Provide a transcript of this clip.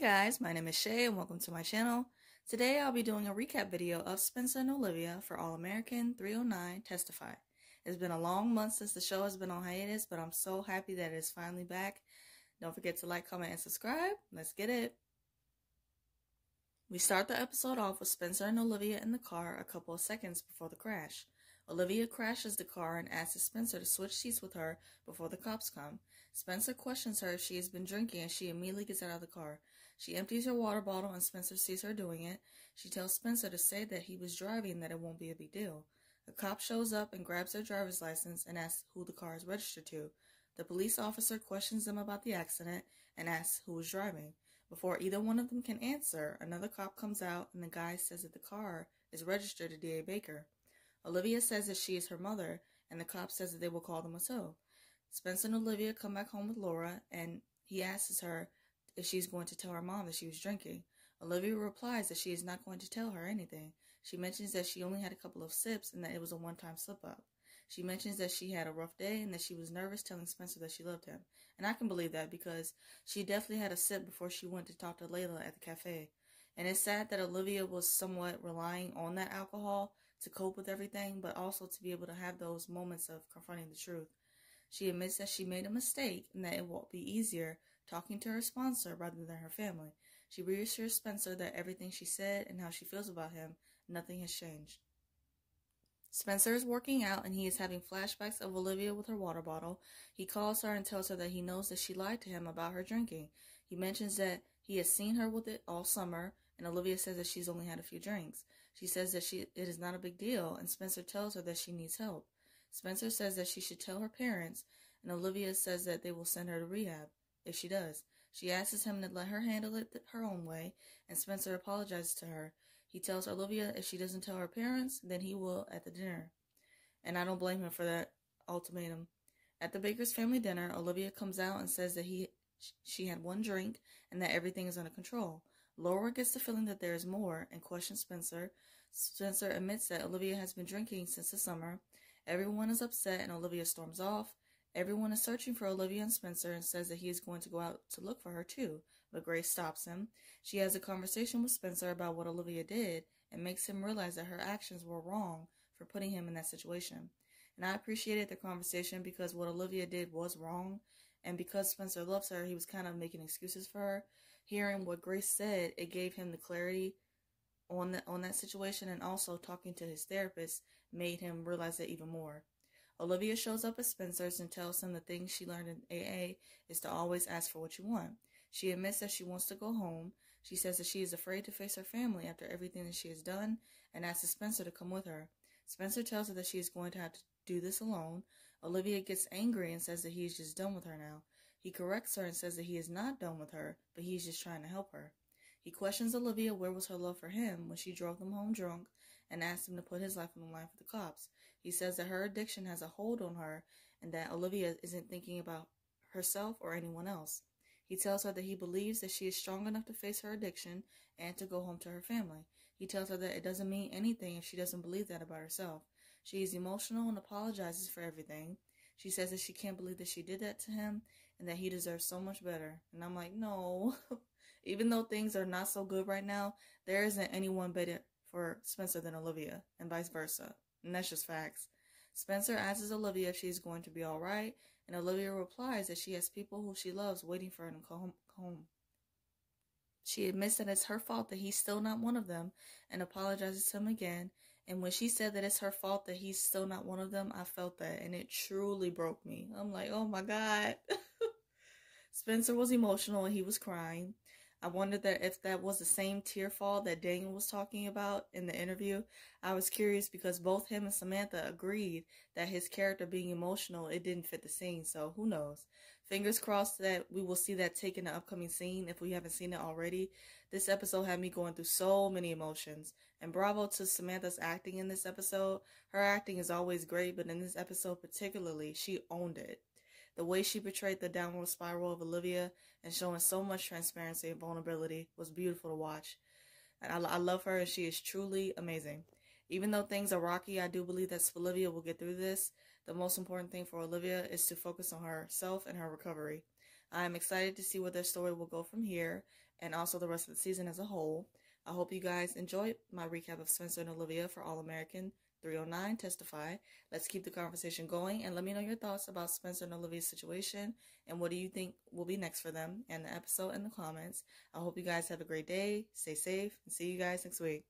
guys, my name is Shay and welcome to my channel. Today I'll be doing a recap video of Spencer and Olivia for All American 309 Testify. It's been a long month since the show has been on hiatus, but I'm so happy that it is finally back. Don't forget to like, comment, and subscribe. Let's get it. We start the episode off with Spencer and Olivia in the car a couple of seconds before the crash. Olivia crashes the car and asks Spencer to switch seats with her before the cops come. Spencer questions her if she has been drinking and she immediately gets out of the car. She empties her water bottle and Spencer sees her doing it. She tells Spencer to say that he was driving and that it won't be a big deal. A cop shows up and grabs their driver's license and asks who the car is registered to. The police officer questions them about the accident and asks who was driving. Before either one of them can answer, another cop comes out and the guy says that the car is registered to D.A. Baker. Olivia says that she is her mother, and the cop says that they will call them a tow. Spencer and Olivia come back home with Laura, and he asks her if she's going to tell her mom that she was drinking. Olivia replies that she is not going to tell her anything. She mentions that she only had a couple of sips and that it was a one-time slip-up. She mentions that she had a rough day and that she was nervous telling Spencer that she loved him. And I can believe that because she definitely had a sip before she went to talk to Layla at the cafe. And it's sad that Olivia was somewhat relying on that alcohol to cope with everything, but also to be able to have those moments of confronting the truth. She admits that she made a mistake and that it will be easier talking to her sponsor rather than her family. She reassures Spencer that everything she said and how she feels about him, nothing has changed. Spencer is working out and he is having flashbacks of Olivia with her water bottle. He calls her and tells her that he knows that she lied to him about her drinking. He mentions that he has seen her with it all summer, and Olivia says that she's only had a few drinks. She says that it is not a big deal, and Spencer tells her that she needs help. Spencer says that she should tell her parents, and Olivia says that they will send her to rehab if she does. She asks him to let her handle it her own way, and Spencer apologizes to her. He tells Olivia if she doesn't tell her parents, then he will at the dinner. And I don't blame him for that ultimatum. At the Baker's family dinner, Olivia comes out and says that she had one drink and that everything is under control. Laura gets the feeling that there is more and questions Spencer. Spencer admits that Olivia has been drinking since the summer. Everyone is upset and Olivia storms off. Everyone is searching for Olivia and Spencer and says that he is going to go out to look for her too, but Grace stops him. She has a conversation with Spencer about what Olivia did and makes him realize that her actions were wrong for putting him in that situation. And I appreciated the conversation because what Olivia did was wrong, and because Spencer loves her, he was kind of making excuses for her. Hearing what Grace said, it gave him the clarity on that situation, and also talking to his therapist made him realize that even more. Olivia shows up at Spencer's and tells him the thing she learned in AA is to always ask for what you want. She admits that she wants to go home. She says that she is afraid to face her family after everything that she has done and asks Spencer to come with her. Spencer tells her that she is going to have to do this alone. Olivia gets angry and says that he is just done with her now. He corrects her and says that he is not done with her, but he is just trying to help her. He questions Olivia where was her love for him when she drove them home drunk and asked him to put his life on the line for the cops. He says that her addiction has a hold on her and that Olivia isn't thinking about herself or anyone else. He tells her that he believes that she is strong enough to face her addiction and to go home to her family. He tells her that it doesn't mean anything if she doesn't believe that about herself. She is emotional and apologizes for everything. She says that she can't believe that she did that to him and that he deserves so much better. And I'm like, no. Even though things are not so good right now, there isn't anyone better for Spencer than Olivia, and vice versa. And that's just facts. Spencer asks Olivia if she's going to be alright, and Olivia replies that she has people who she loves waiting for her to come home. She admits that it's her fault that he's still not one of them, and apologizes to him again. And when she said that it's her fault that he's still not one of them, I felt that, and it truly broke me. I'm like, oh my God. Spencer was emotional and he was crying. I wondered that if that was the same tear fall that Daniel was talking about in the interview. I was curious because both him and Samantha agreed that his character being emotional, it didn't fit the scene, so who knows. Fingers crossed that we will see that take in the upcoming scene if we haven't seen it already. This episode had me going through so many emotions, and bravo to Samantha's acting in this episode. Her acting is always great, but in this episode particularly, she owned it. The way she portrayed the downward spiral of Olivia and showing so much transparency and vulnerability was beautiful to watch. And I love her, and she is truly amazing. Even though things are rocky, I do believe that Olivia will get through this. The most important thing for Olivia is to focus on herself and her recovery. I am excited to see where their story will go from here. and also the rest of the season as a whole. I hope you guys enjoyed my recap of Spencer and Olivia for All-American 309 Testify. Let's keep the conversation going, and let me know your thoughts about Spencer and Olivia's situation and what do you think will be next for them and the episode in the comments. I hope you guys have a great day, stay safe, and see you guys next week.